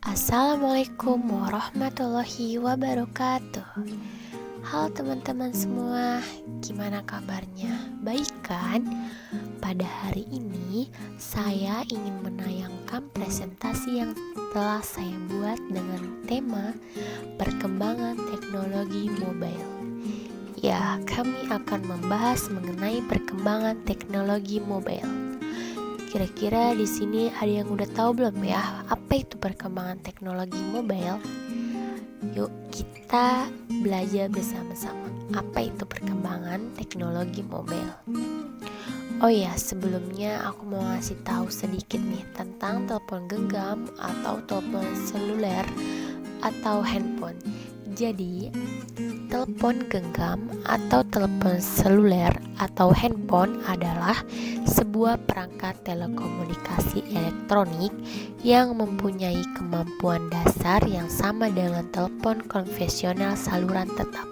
Assalamualaikum warahmatullahi wabarakatuh. Halo teman-teman semua, gimana kabarnya? Baik kan? Pada hari ini saya ingin menayangkan presentasi yang telah saya buat dengan tema perkembangan teknologi mobile. Ya, kami akan membahas mengenai perkembangan teknologi mobile. Kira-kira di sini ada yang udah tahu belum ya, apa itu perkembangan teknologi mobile? Yuk kita belajar bersama-sama apa itu perkembangan teknologi mobile. Oh ya, sebelumnya aku mau ngasih tahu sedikit nih tentang telepon genggam atau telepon seluler atau handphone. Jadi, telepon genggam atau telepon seluler atau handphone adalah sebuah perangkat telekomunikasi elektronik yang mempunyai kemampuan dasar yang sama dengan telepon konvensional saluran tetap.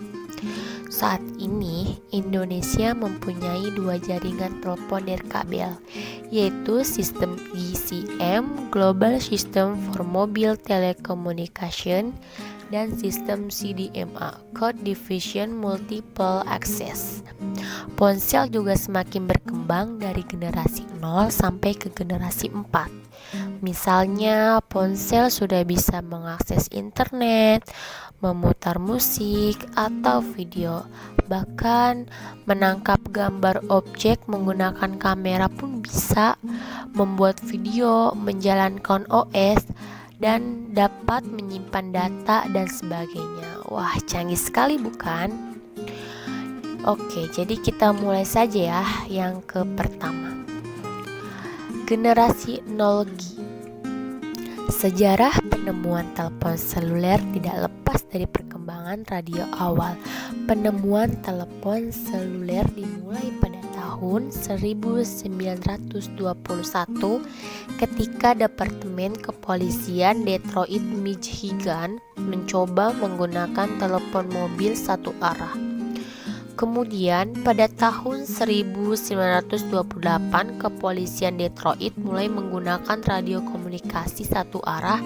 Saat ini, Indonesia mempunyai dua jaringan telepon nirkabel, yaitu sistem GSM (Global System for Mobile Telecommunication) dan sistem CDMA (Code Division Multiple Access). Ponsel juga semakin berkembang dari generasi 0 sampai ke generasi 4. Misalnya, ponsel sudah bisa mengakses internet, memutar musik atau video, bahkan menangkap gambar objek menggunakan kamera pun bisa, membuat video, menjalankan OS, dan dapat menyimpan data dan sebagainya. Wah, canggih sekali bukan? Oke, jadi kita mulai saja ya. Yang ke pertama, generasi 0G. Sejarah penemuan telepon seluler tidak lepas dari perkembangan radio awal. Penemuan telepon seluler dimulai pada tahun 1921 ketika Departemen Kepolisian Detroit, Michigan mencoba menggunakan telepon mobil satu arah. Kemudian pada tahun 1928 Kepolisian Detroit mulai menggunakan radio komunikasi satu arah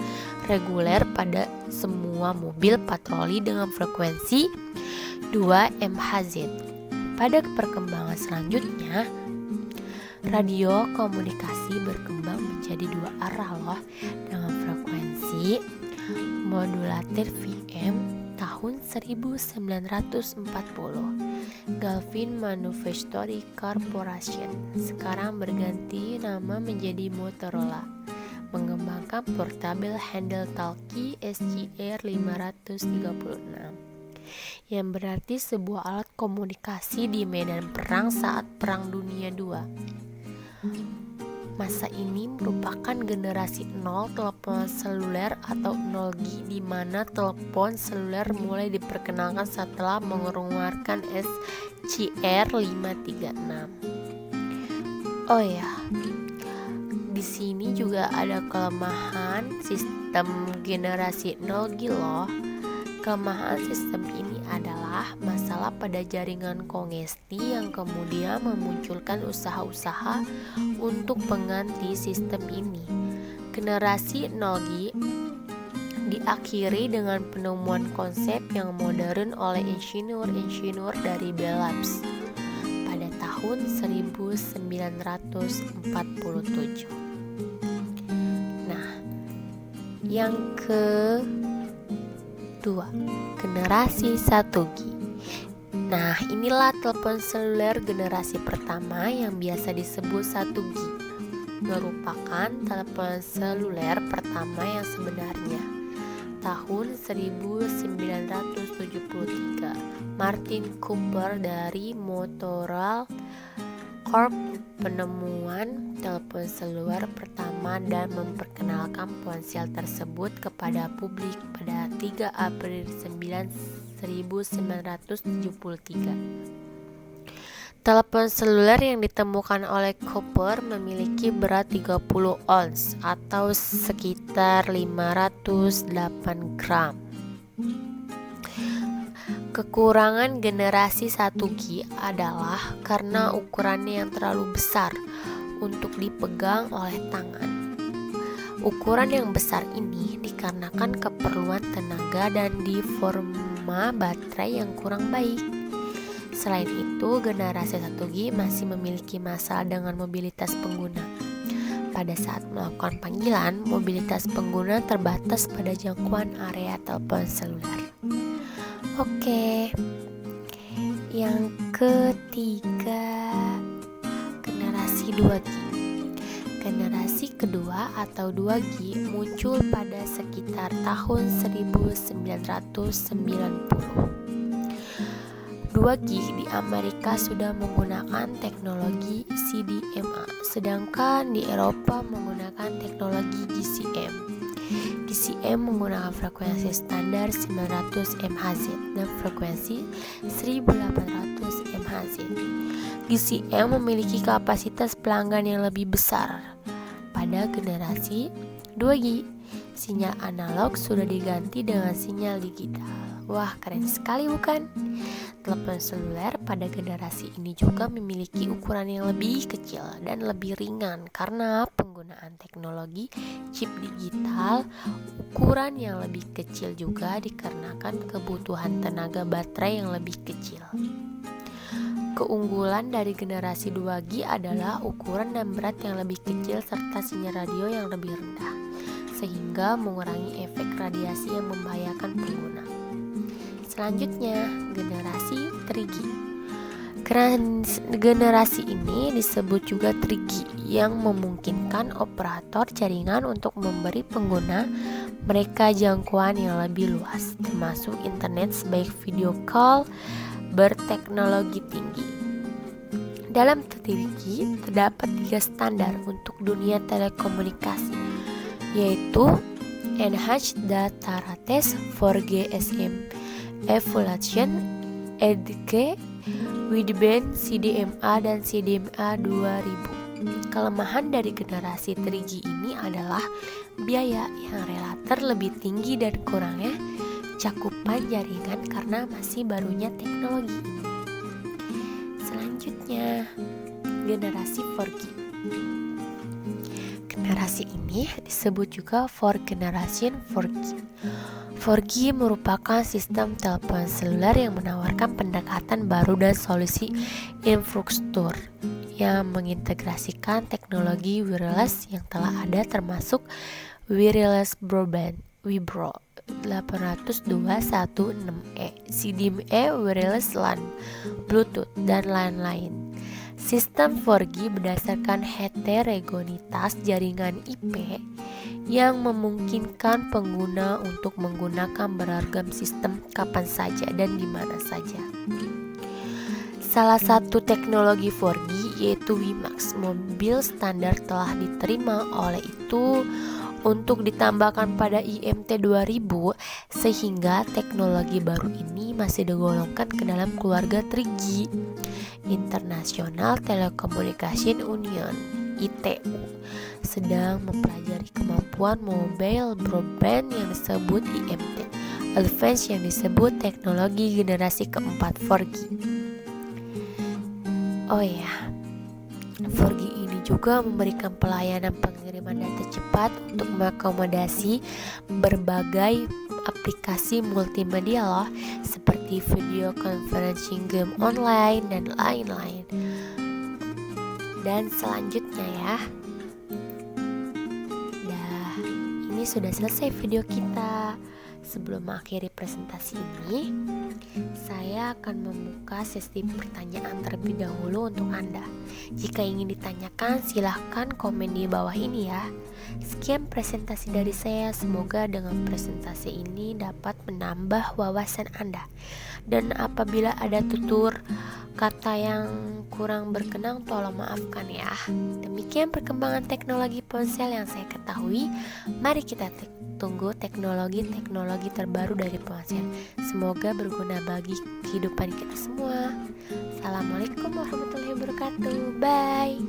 reguler pada semua mobil patroli dengan frekuensi 2 MHz. Pada perkembangan selanjutnya, radio komunikasi berkembang menjadi dua arah loh dengan frekuensi modulator VM tahun 1940. Galvin Manufacturing Corporation sekarang berganti nama menjadi Motorola, mengembangkan portable handle talkie SGR 536, yang berarti sebuah alat komunikasi di medan perang saat Perang Dunia II. Masa ini merupakan generasi 0 telepon seluler atau 0G, di mana telepon seluler mulai diperkenalkan setelah mengeluarkan SCR 536. Oh ya, di sini juga ada kelemahan sistem generasi 0G loh. Kelemahan sistem ini adalah masalah pada jaringan kongesti yang kemudian memunculkan usaha-usaha untuk mengganti sistem ini. Generasi 0G diakhiri dengan penemuan konsep yang modern oleh insinyur-insinyur dari Bell Labs pada tahun 1947. Nah, yang kedua, generasi 1G. Nah, inilah telepon seluler generasi pertama yang biasa disebut 1G. Merupakan telepon seluler pertama yang sebenarnya. Tahun 1973, Martin Cooper dari Motorola Corp penemuan telepon seluler pertama dan memperkenalkan ponsel tersebut kepada publik pada 3 April 1973. Telepon seluler yang ditemukan oleh Cooper memiliki berat 30 ons atau sekitar 508 gram. Kekurangan generasi 1G adalah karena ukurannya yang terlalu besar untuk dipegang oleh tangan. Ukuran yang besar ini dikarenakan keperluan tenaga dan diforma baterai yang kurang baik. Selain itu, generasi 1G masih memiliki masalah dengan mobilitas pengguna. Pada saat melakukan panggilan, mobilitas pengguna terbatas pada jangkauan area telepon seluler. Oke, yang ketiga, generasi 2G. Generasi kedua atau 2G muncul pada sekitar tahun 1990. 2G di Amerika sudah menggunakan teknologi CDMA, sedangkan di Eropa menggunakan teknologi GSM. GSM menggunakan frekuensi standar 900 MHz dan frekuensi 1800 MHz. GSM memiliki kapasitas pelanggan yang lebih besar. Pada generasi 2G, sinyal analog sudah diganti dengan sinyal digital. Wah, keren sekali bukan? Telepon seluler pada generasi ini juga memiliki ukuran yang lebih kecil dan lebih ringan karena penggunaan teknologi chip digital. Ukuran yang lebih kecil juga dikarenakan kebutuhan tenaga baterai yang lebih kecil. Keunggulan dari generasi 2G adalah ukuran dan berat yang lebih kecil serta sinyal radio yang lebih rendah, sehingga mengurangi efek radiasi yang membahayakan pengguna. Selanjutnya, generasi 3G. Generasi ini disebut juga 3G yang memungkinkan operator jaringan untuk memberi pengguna mereka jangkauan yang lebih luas, termasuk internet sebaik video call berteknologi tinggi. Dalam 3G terdapat 3 standar untuk dunia telekomunikasi, yaitu Enhanced Data Rates 4GSM, Evolution, EDG, Wideband, CDMA, dan CDMA 2000. Kelemahan dari generasi 3G ini adalah biaya yang relatif lebih tinggi dan kurangnya cakupan jaringan karena masih barunya teknologi ini. Selanjutnya, generasi 4G. Generasi ini disebut juga 4th Generation 4G. 4G merupakan sistem telepon seluler yang menawarkan pendekatan baru dan solusi infrastruktur yang mengintegrasikan teknologi wireless yang telah ada, termasuk wireless broadband (WIBRO) 802.16e, CDMA, wireless LAN, Bluetooth, dan lain-lain. Sistem 4G berdasarkan heterogenitas jaringan IP yang memungkinkan pengguna untuk menggunakan beragam sistem kapan saja dan di mana saja. Salah satu teknologi 4G yaitu WiMAX. Mobil standar telah diterima oleh itu untuk ditambahkan pada IMT 2000, sehingga teknologi baru ini masih digolongkan ke dalam keluarga 3G. International Telecommunication Union (ITU) sedang mempelajari kemampuan mobile broadband yang disebut IMT Advance, yang disebut teknologi generasi keempat 4G. Oh ya, 4G ini juga memberikan pelayanan pengiriman data cepat untuk mengakomodasi berbagai aplikasi multimedia loh, seperti video conferencing, game online, dan lain-lain. Dan selanjutnya ya, ini sudah selesai video kita. Sebelum mengakhiri presentasi ini, saya akan membuka sesi pertanyaan terlebih dahulu untuk Anda. Jika ingin ditanyakan, silahkan komen di bawah ini ya. Sekian presentasi dari saya. Semoga dengan presentasi ini dapat menambah wawasan Anda. Dan apabila ada tutur kata yang kurang berkenan, tolong maafkan ya. Demikian perkembangan teknologi ponsel yang saya ketahui. Mari kita tunggu teknologi terbaru dari ponsel. Semoga berguna bagi kehidupan kita semua. Assalamualaikum warahmatullahi wabarakatuh. Bye.